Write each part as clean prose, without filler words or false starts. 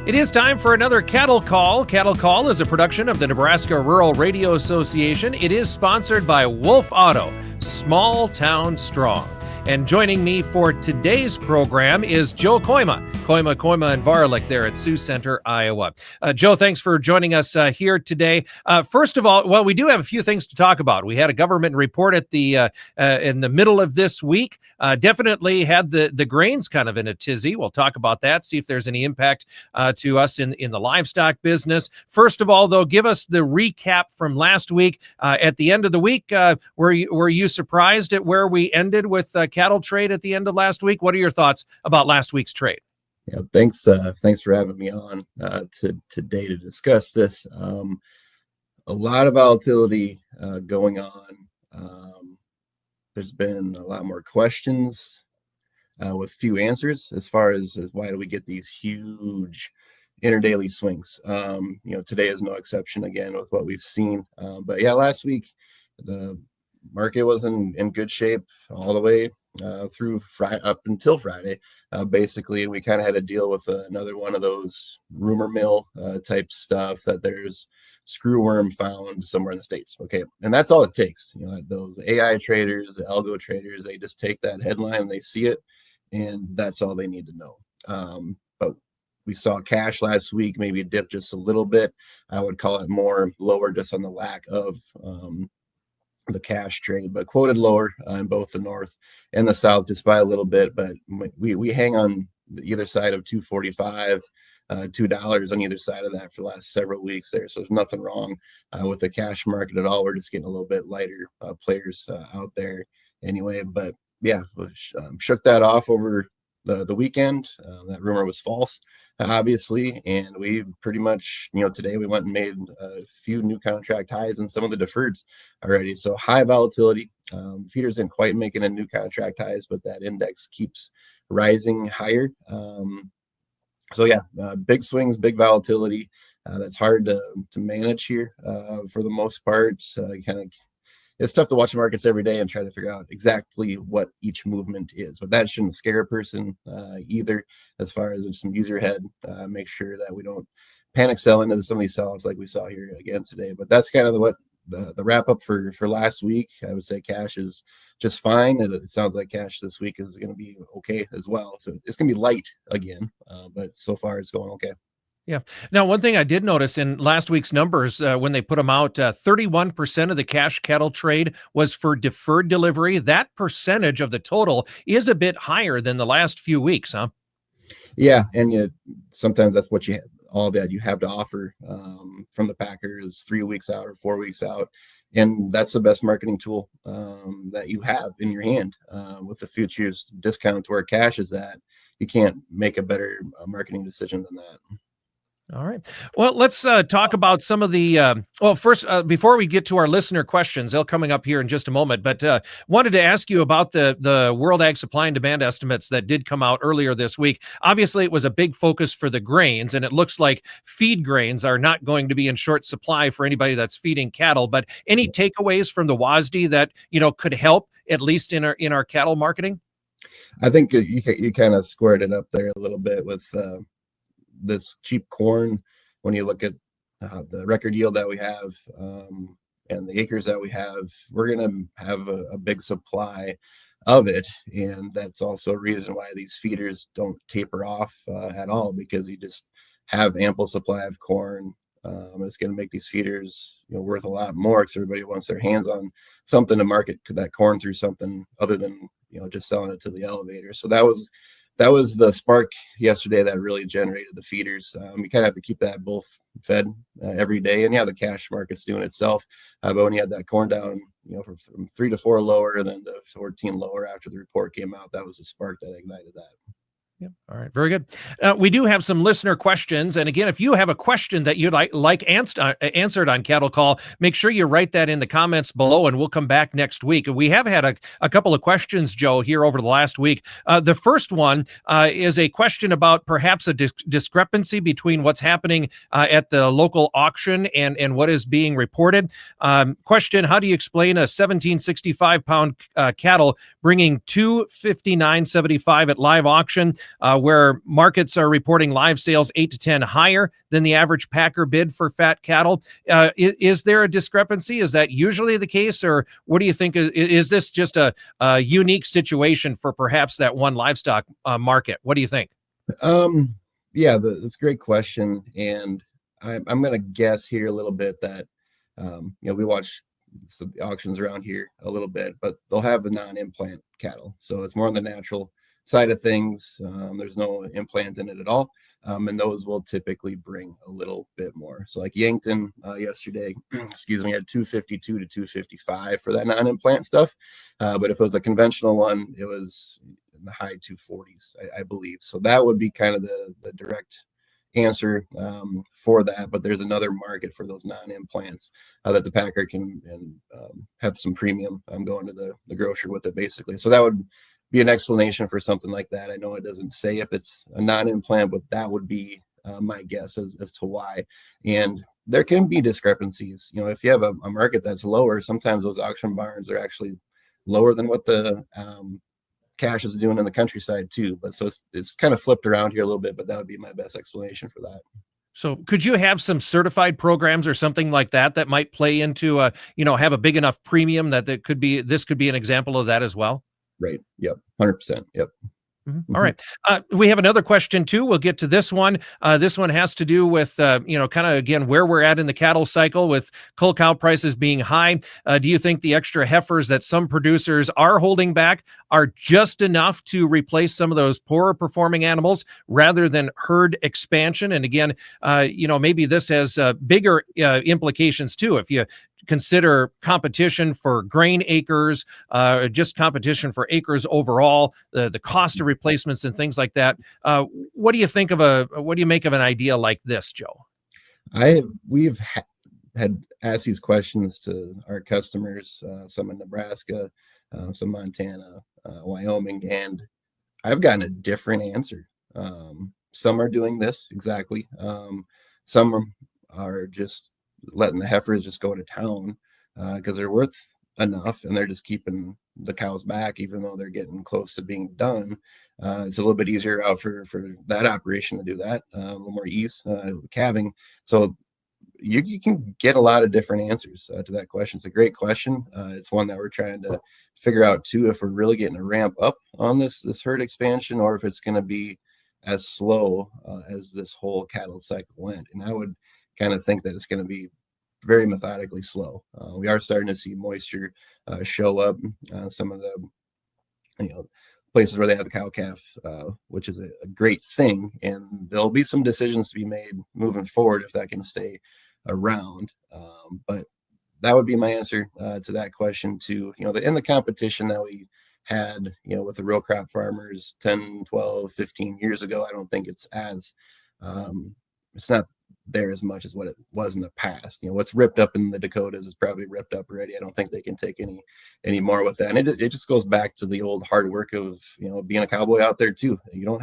It is time for another Cattle Call. Cattle Call is a production of the Nebraska Rural Radio Association. It is sponsored by Wolf Auto, small town strong. And joining me for today's program is Joe Kooima and Varilek there at Sioux Center, Iowa. Joe, thanks for joining us here today. First of all, well, we do have a few things to talk about. We had a government report at the in the middle of this week. Definitely had the grains kind of in a tizzy. We'll talk about that, see if there's any impact to us in the livestock business. First of all, though, give us the recap from last week. At the end of the week, were you surprised at where we ended with cattle trade at the end of last week? What are your thoughts about last week's trade? Yeah, thanks for having me on today to discuss this. A lot of volatility going on. There's been a lot more questions with few answers as far as why do we get these huge interdaily swings. Today is no exception again with what we've seen. But yeah, last week the market was in good shape all the way through Friday up until Friday. Basically, we kind of had to deal with another one of those rumor mill type stuff that there's screwworm found somewhere in the States. Okay. And that's all it takes. Those AI traders, the algo traders, they just take that headline, they see it, and that's all they need to know. But we saw cash last week, maybe dip just a little bit. I would call it more lower just on the lack of the cash trade, but quoted lower in both the north and the south just by a little bit. But we hang on either side of 245, $2 on either side of that for the last several weeks there. So there's nothing wrong with the cash market at all. We're just getting a little bit lighter players out there anyway. But yeah, shook that off over the weekend. That rumor was false, obviously, and we pretty much, today we went and made a few new contract highs and some of the deferreds already. So high volatility. Feeders didn't quite make it a new contract highs, but that index keeps rising higher. So yeah, big swings, big volatility. That's hard to manage here for the most part. It's tough to watch the markets every day and try to figure out exactly what each movement is, but that shouldn't scare a person either. As far as just some user head, make sure that we don't panic sell into some of these sells like we saw here again today. But that's kind of what the wrap up for last week. I would say cash is just fine. It sounds like cash this week is going to be okay as well. So it's going to be light again, but so far it's going okay. Yeah. Now, one thing I did notice in last week's numbers, when they put them out, 31% of the cash cattle trade was for deferred delivery. That percentage of the total is a bit higher than the last few weeks, huh? Yeah, and sometimes that's what all that you have to offer from the packer is 3 weeks out or 4 weeks out, and that's the best marketing tool that you have in your hand with the futures discount to where cash is at. You can't make a better marketing decision than that. All right. Well, let's talk about some of the, first, before we get to our listener questions, they're coming up here in just a moment, but wanted to ask you about the World Ag Supply and Demand estimates that did come out earlier this week. Obviously, it was a big focus for the grains, and it looks like feed grains are not going to be in short supply for anybody that's feeding cattle, but any takeaways from the WASDE that, could help, at least in our cattle marketing? I think you kind of squared it up there a little bit with this cheap corn. When you look at the record yield that we have and the acres that we have, we're going to have a big supply of it. And that's also a reason why these feeders don't taper off at all, because you just have ample supply of corn. It's going to make these feeders worth a lot more because everybody wants their hands on something to market that corn through something other than just selling it to the elevator. So that was the spark yesterday that really generated the feeders. You kind of have to keep that both fed every day. And yeah, the cash market's doing itself. But when you had that corn down, from 3 to 4 lower and then to 14 lower after the report came out, that was the spark that ignited that. Yep. All right. Very good. We do have some listener questions. And again, if you have a question that you'd like answered on Cattle Call, make sure you write that in the comments below, and we'll come back next week. We have had a couple of questions, Joe, here over the last week. The first one is a question about perhaps a discrepancy between what's happening at the local auction and what is being reported. Question, how do you explain a 1765 pound cattle bringing $259.75 at live auction? where markets are reporting live sales 8 to 10 higher than the average packer bid for fat cattle. Is there a discrepancy? Is that usually the case, or what do you think? Is this just a unique situation for perhaps that one livestock market? What do you think? Yeah, that's a great question, and I'm going to guess here a little bit that we watch some auctions around here a little bit, but they'll have the non-implant cattle, so it's more on the natural side of things. There's no implant in it at all, and those will typically bring a little bit more. So like Yankton yesterday, excuse me, had 252 to 255 for that non-implant stuff, but if it was a conventional one, it was in the high 240s, I believe. So that would be kind of the direct answer for that. But there's another market for those non-implants that the packer can have some premium going to the grocer with it, basically. So that would be an explanation for something like that. I know it doesn't say if it's a non-implant, but that would be my guess as to why. And there can be discrepancies. If you have a market that's lower, sometimes those auction barns are actually lower than what the cash is doing in the countryside too. But so it's kind of flipped around here a little bit, but that would be my best explanation for that. So could you have some certified programs or something like that might play into have a big enough premium that this could be an example of that as well? Right. Yep. 100%. Yep. Mm-hmm. All right. We have another question too. We'll get to this one. This one has to do with, kind of, again, where we're at in the cattle cycle with cull cow prices being high. Do you think the extra heifers that some producers are holding back are just enough to replace some of those poorer performing animals rather than herd expansion? And again, maybe this has bigger implications too. If you consider competition for grain acres, just competition for acres overall, the cost of replacements and things like that. What do you make of an idea like this, Joe? We've had asked these questions to our customers, some in Nebraska, some Montana, Wyoming, and I've gotten a different answer. Some are doing this exactly. Some are just letting the heifers just go to town because they're worth enough, and they're just keeping the cows back, even though they're getting close to being done. It's a little bit easier out for that operation to do that, a little more ease calving. So you can get a lot of different answers to that question. It's a great question. It's one that we're trying to figure out too, if we're really getting a ramp up on this herd expansion, or if it's going to be as slow as this whole cattle cycle went. And I would kind of think that it's going to be very methodically slow. We are starting to see moisture show up some of the places where they have the cow calf, which is a great thing, and there'll be some decisions to be made moving forward if that can stay around. But that would be my answer to that question too. In the competition that we had with the real crop farmers 10, 12, 15 years ago, I don't think it's not there as much as what it was in the past. What's ripped up in the Dakotas is probably ripped up already. I don't think they can take any more with that. And it just goes back to the old hard work of being a cowboy out there too. You don't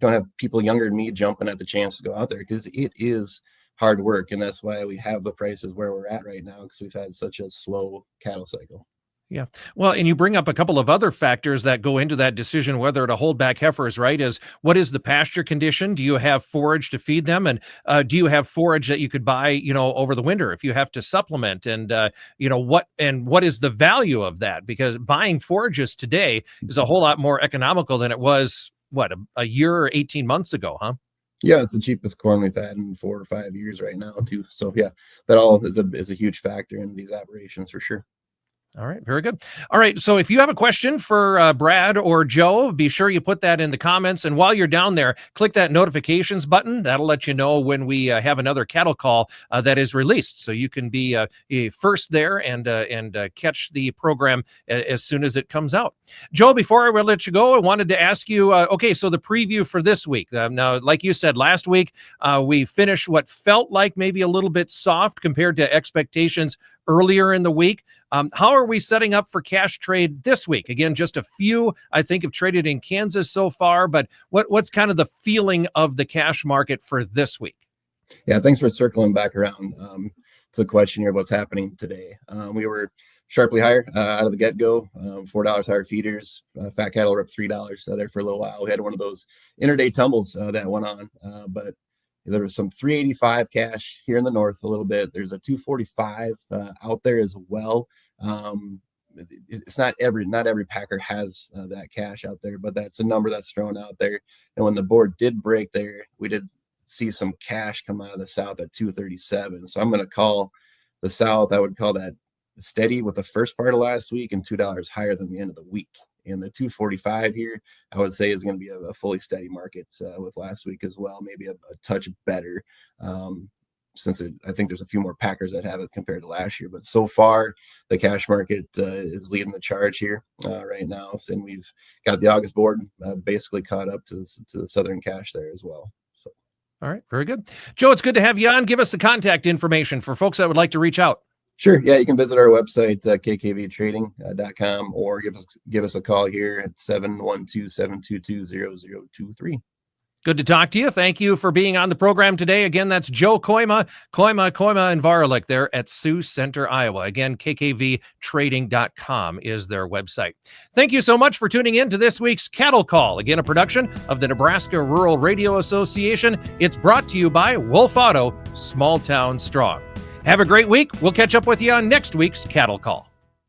have people younger than me jumping at the chance to go out there, because it is hard work, and that's why we have the prices where we're at right now, because we've had such a slow cattle cycle. Yeah. Well, and you bring up a couple of other factors that go into that decision whether to hold back heifers, right? Is what is the pasture condition? Do you have forage to feed them? And do you have forage that you could buy, over the winter if you have to supplement? And, what is the value of that? Because buying forages today is a whole lot more economical than it was, a year or 18 months ago, huh? Yeah, it's the cheapest corn we've had in 4 or 5 years right now too. So yeah, that all is a huge factor in these operations for sure. All right. Very good. All right. So if you have a question for Brad or Joe, be sure you put that in the comments. And while you're down there, click that notifications button. That'll let you know when we have another cattle call that is released. So you can be first there and catch the program as soon as it comes out. Joe, before I will let you go, I wanted to ask you, so the preview for this week. Now, like you said, last week, we finished what felt like maybe a little bit soft compared to expectations earlier in the week. How are we setting up for cash trade this week? Again, just a few, I think, have traded in Kansas so far, but what's kind of the feeling of the cash market for this week? Yeah, thanks for circling back around to the question here of what's happening today. We were sharply higher out of the get-go. $4 higher feeders. Fat cattle were up $3 there for a little while. We had one of those interday tumbles that went on, but there was some 385 cash here in the north a little bit. There's a 245 out there as well. It's not every packer has that cash out there, but that's a number that's thrown out there. And when the board did break there, we did see some cash come out of the south at 237. So I'm going to call the south. I would call that steady with the first part of last week and $2 higher than the end of the week. And the 245 here, I would say, is going to be a fully steady market with last week as well, maybe a touch better. Since I think there's a few more packers that have it compared to last year. But so far, the cash market is leading the charge here right now. And we've got the August board basically caught up to the southern cash there as well. So. All right, very good. Joe, it's good to have you on. Give us the contact information for folks that would like to reach out. Sure. Yeah, you can visit our website, kkvtrading.com, or give us a call here at 712-722-0023. Good to talk to you. Thank you for being on the program today. Again, that's Joe Kooima and Varilek there at Sioux Center, Iowa. Again, kkvtrading.com is their website. Thank you so much for tuning in to this week's Cattle Call. Again, a production of the Nebraska Rural Radio Association. It's brought to you by Wolf Auto, Small Town Strong. Have a great week. We'll catch up with you on next week's Cattle Call.